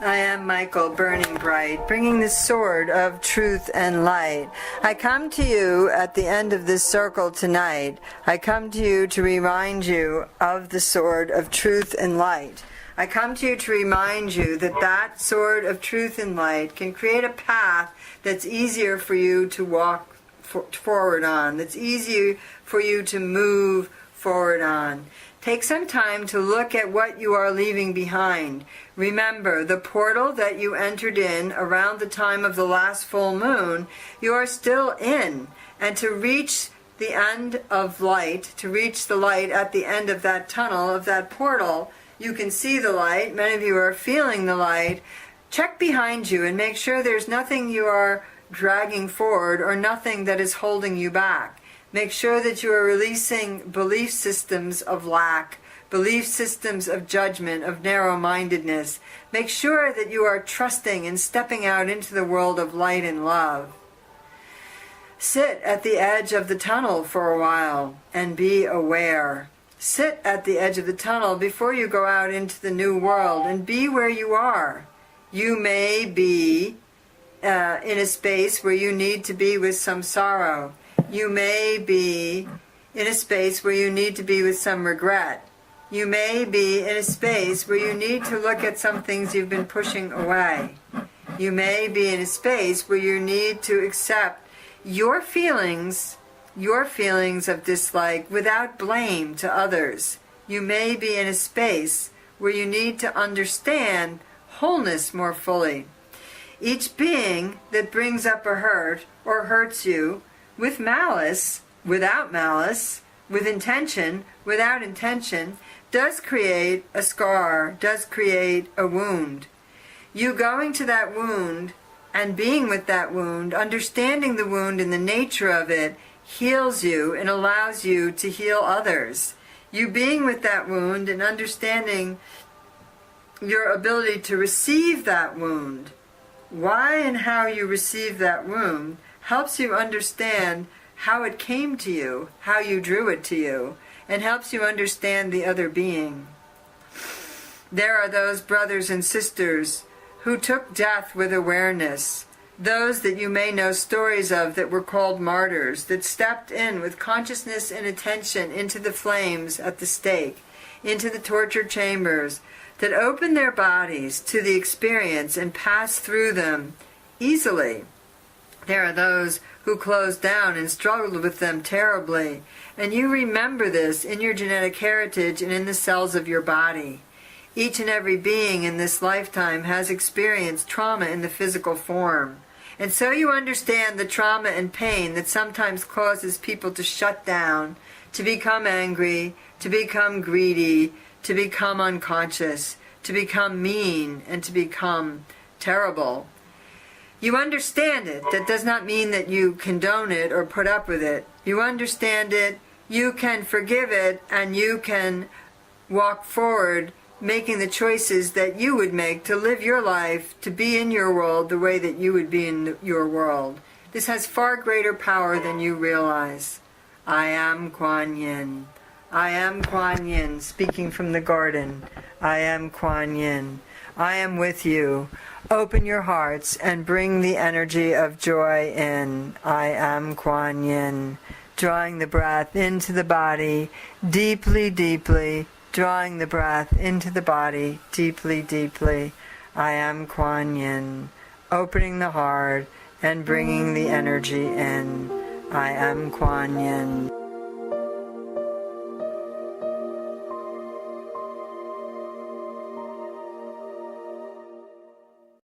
I am Michael, burning bright, bringing the sword of truth and light. I come to you at the end of this circle tonight. I come to you to remind you of the sword of truth and light. I come to you to remind you that that sword of truth and light can create a path that's easier for you to walk forward on, that's easier for you to move forward on. Take some time to look at what you are leaving behind. Remember, the portal that you entered in around the time of the last full moon, you are still in. And to reach the end of light, to reach the light at the end of that tunnel, of that portal, you can see the light. Many of you are feeling the light. Check behind you and make sure there's nothing you are dragging forward or nothing that is holding you back. Make sure that you are releasing belief systems of lack, belief systems of judgment, of narrow-mindedness. Make sure that you are trusting and stepping out into the world of light and love. Sit at the edge of the tunnel for a while and be aware. Sit at the edge of the tunnel before you go out into the new world and be where you are. You may be in a space where you need to be with some sorrow. You may be in a space where you need to be with some regret. You may be in a space where you need to look at some things you've been pushing away. You may be in a space where you need to accept your feelings of dislike without blame to others. You may be in a space where you need to understand wholeness more fully. Each being that brings up a hurt or hurts you with malice, without malice, with intention, without intention, does create a scar, does create a wound. You going to that wound and being with that wound, understanding the wound and the nature of it, heals you and allows you to heal others. You being with that wound and understanding your ability to receive that wound, why and how you receive that wound, helps you understand how it came to you, how you drew it to you, and helps you understand the other being. There are those brothers and sisters who took death with awareness, those that you may know stories of that were called martyrs, that stepped in with consciousness and attention into the flames at the stake, into the torture chambers, that opened their bodies to the experience and passed through them easily. There are those who closed down and struggled with them terribly, and you remember this in your genetic heritage and in the cells of your body. Each and every being in this lifetime has experienced trauma in the physical form, and so you understand the trauma and pain that sometimes causes people to shut down, to become angry, to become greedy, to become unconscious, to become mean, and to become terrible. You understand it. That does not mean that you condone it or put up with it. You understand it, you can forgive it, and you can walk forward making the choices that you would make to live your life, to be in your world the way that you would be in your world. This has far greater power than you realize. I am Kuan Yin. I am Kuan Yin, speaking from the garden. I am Kuan Yin. I am with you. Open your hearts and bring the energy of joy in. I am Kuan Yin. Drawing the breath into the body, deeply, deeply. Drawing the breath into the body, deeply, deeply. I am Kuan Yin. Opening the heart and bringing the energy in. I am Kuan Yin.